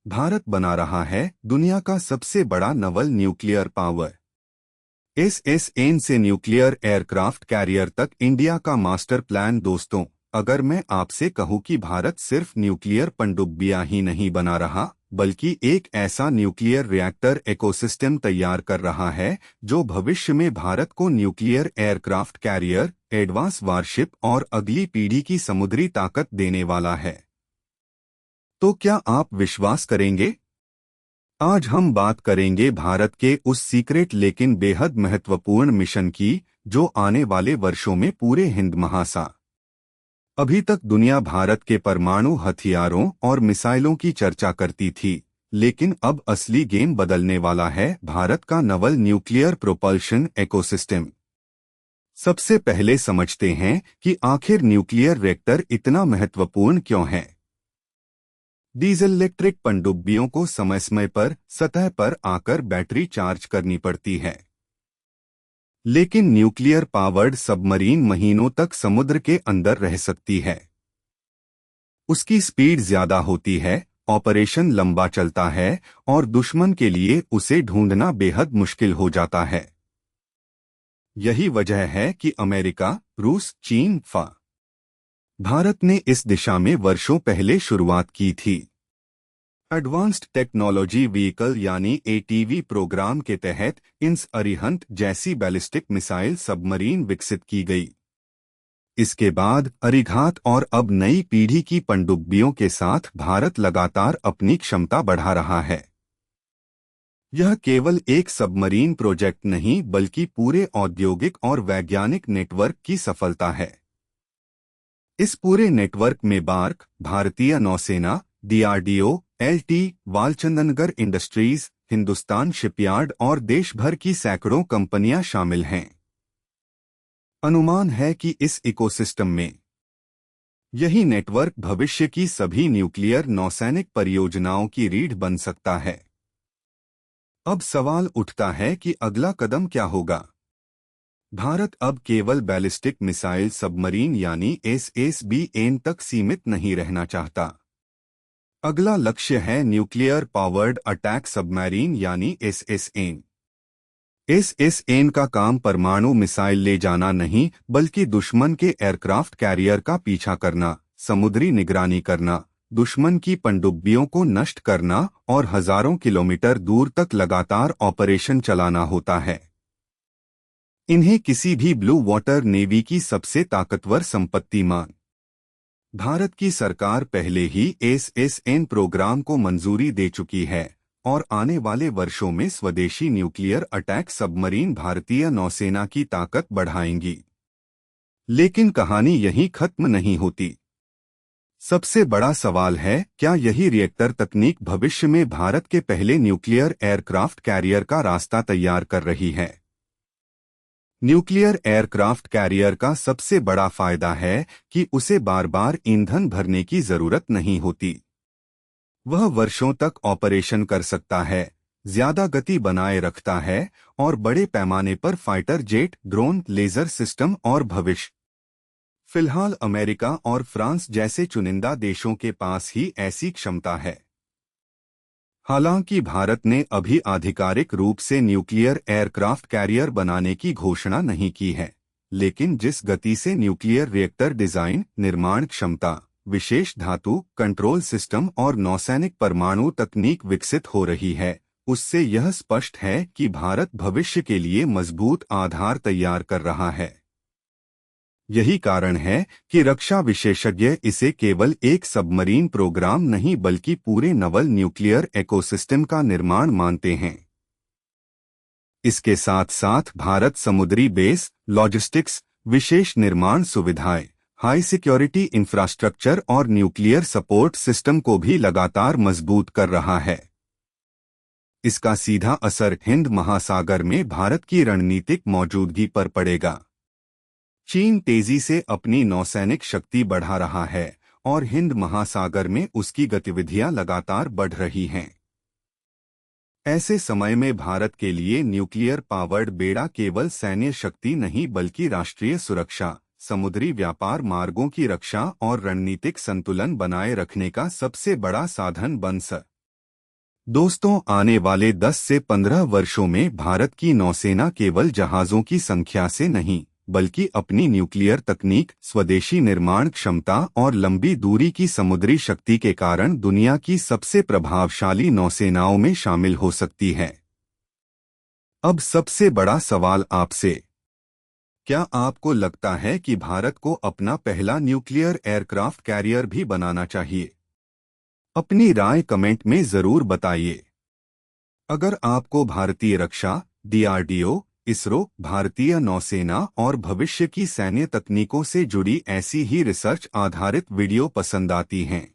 भारत बना रहा है दुनिया का सबसे बड़ा नवल न्यूक्लियर पावर। एसएसएन से न्यूक्लियर एयरक्राफ्ट कैरियर तक इंडिया का मास्टर प्लान। दोस्तों, अगर मैं आपसे कहूं कि भारत सिर्फ न्यूक्लियर पनडुब्बियां ही नहीं बना रहा बल्कि एक ऐसा न्यूक्लियर रिएक्टर इकोसिस्टम तैयार कर रहा है जो भविष्य में भारत को nuclear aircraft carrier, advance warship और अगली पीढ़ी की समुद्री ताकत देने वाला है, तो क्या आप विश्वास करेंगे? आज हम बात करेंगे भारत के उस सीक्रेट लेकिन बेहद महत्वपूर्ण मिशन की जो आने वाले वर्षों में पूरे हिंद महासागर। अभी तक दुनिया भारत के परमाणु हथियारों और मिसाइलों की चर्चा करती थी, लेकिन अब असली गेम बदलने वाला है भारत का नवल न्यूक्लियर प्रोपल्शन इकोसिस्टम। सबसे पहले समझते हैं कि आखिर न्यूक्लियर रिएक्टर इतना महत्वपूर्ण क्यों है। डीजल इलेक्ट्रिक पनडुब्बियों को समय समय पर सतह पर आकर बैटरी चार्ज करनी पड़ती है, लेकिन न्यूक्लियर पावर्ड सबमरीन महीनों तक समुद्र के अंदर रह सकती है। उसकी स्पीड ज्यादा होती है, ऑपरेशन लंबा चलता है और दुश्मन के लिए उसे ढूंढना बेहद मुश्किल हो जाता है। यही वजह है कि अमेरिका, रूस, चीन, भारत ने इस दिशा में वर्षों पहले शुरुआत की थी। एडवांस्ड टेक्नोलॉजी व्हीकल यानी एटीवी प्रोग्राम के तहत इंस अरिहंत जैसी बैलिस्टिक मिसाइल सबमरीन विकसित की गई। इसके बाद अरिघात और अब नई पीढ़ी की पनडुब्बियों के साथ भारत लगातार अपनी क्षमता बढ़ा रहा है। यह केवल एक सबमरीन प्रोजेक्ट नहीं बल्कि पूरे औद्योगिक और वैज्ञानिक नेटवर्क की सफलता है। इस पूरे नेटवर्क में बार्क, भारतीय नौसेना, DRDO, LT, Walchandnagar industries, Hindustan shipyard और देश भर की सैकड़ों कंपनियां शामिल हैं। अनुमान है कि इस इकोसिस्टम में यही नेटवर्क भविष्य की सभी न्यूक्लियर नौसैनिक परियोजनाओं की रीढ़ बन सकता है। अब सवाल उठता है कि अगला कदम क्या होगा। भारत अब केवल बैलिस्टिक मिसाइल सबमरीन यानी एसएसबीएन तक सीमित नहीं रहना चाहता। अगला लक्ष्य है न्यूक्लियर पावर्ड अटैक सबमरीन यानी एसएसएन। एसएसएन का काम परमाणु मिसाइल ले जाना नहीं बल्कि दुश्मन के एयरक्राफ्ट कैरियर का पीछा करना, समुद्री निगरानी करना, दुश्मन की पनडुब्बियों को नष्ट करना और हजारों किलोमीटर दूर तक लगातार ऑपरेशन चलाना होता है। इन्हें किसी भी ब्लू वाटर नेवी की सबसे ताकतवर संपत्ति मान। भारत की सरकार पहले ही एसएसएन प्रोग्राम को मंजूरी दे चुकी है और आने वाले वर्षों में स्वदेशी न्यूक्लियर अटैक सबमरीन भारतीय नौसेना की ताकत बढ़ाएंगी। लेकिन कहानी यहीं खत्म नहीं होती। सबसे बड़ा सवाल है, क्या यही रिएक्टर तकनीक भविष्य में भारत के पहले न्यूक्लियर एयरक्राफ्ट कैरियर का रास्ता तैयार कर रही है। न्यूक्लियर एयरक्राफ्ट कैरियर का सबसे बड़ा फायदा है कि उसे बार बार ईंधन भरने की जरूरत नहीं होती। वह वर्षों तक ऑपरेशन कर सकता है, ज्यादा गति बनाए रखता है और बड़े पैमाने पर fighter jet, drone, laser system और भविष्य फिलहाल अमेरिका और फ्रांस जैसे चुनिंदा देशों के पास ही ऐसी क्षमता है। हालांकि भारत ने अभी आधिकारिक रूप से न्यूक्लियर एयरक्राफ्ट कैरियर बनाने की घोषणा नहीं की है, लेकिन जिस गति से न्यूक्लियर रिएक्टर डिजाइन, निर्माण क्षमता, विशेष धातु, कंट्रोल सिस्टम और नौसैनिक परमाणु तकनीक विकसित हो रही है, उससे यह स्पष्ट है कि भारत भविष्य के लिए मजबूत आधार तैयार कर रहा है। यही कारण है कि रक्षा विशेषज्ञ इसे केवल एक सबमरीन प्रोग्राम नहीं बल्कि पूरे नवल न्यूक्लियर इकोसिस्टम का निर्माण मानते हैं। इसके साथ साथ भारत समुद्री बेस, लॉजिस्टिक्स, विशेष निर्माण सुविधाएं, हाई सिक्योरिटी इंफ्रास्ट्रक्चर और न्यूक्लियर सपोर्ट सिस्टम को भी लगातार मजबूत कर रहा है। इसका सीधा असर हिंद महासागर में भारत की रणनीतिक मौजूदगी पर पड़ेगा। चीन तेजी से अपनी नौसैनिक शक्ति बढ़ा रहा है और हिंद महासागर में उसकी गतिविधियां लगातार बढ़ रही हैं। ऐसे समय में भारत के लिए न्यूक्लियर पावर्ड बेड़ा केवल सैन्य शक्ति नहीं बल्कि राष्ट्रीय सुरक्षा, समुद्री व्यापार मार्गों की रक्षा और रणनीतिक संतुलन बनाए रखने का सबसे बड़ा साधन बन सकता है। दोस्तों, आने वाले 10 से 15 वर्षों में भारत की नौसेना केवल जहाजों की संख्या से नहीं, बल्कि अपनी न्यूक्लियर तकनीक, स्वदेशी निर्माण क्षमता और लंबी दूरी की समुद्री शक्ति के कारण दुनिया की सबसे प्रभावशाली नौसेनाओं में शामिल हो सकती है। अब सबसे बड़ा सवाल आपसे, क्या आपको लगता है कि भारत को अपना पहला न्यूक्लियर एयरक्राफ्ट कैरियर भी बनाना चाहिए? अपनी राय कमेंट में जरूर बताइए। अगर आपको भारतीय रक्षा, डीआरडीओ, इसरो, भारतीय नौसेना और भविष्य की सैन्य तकनीकों से जुड़ी ऐसी ही रिसर्च आधारित वीडियो पसंद आती हैं,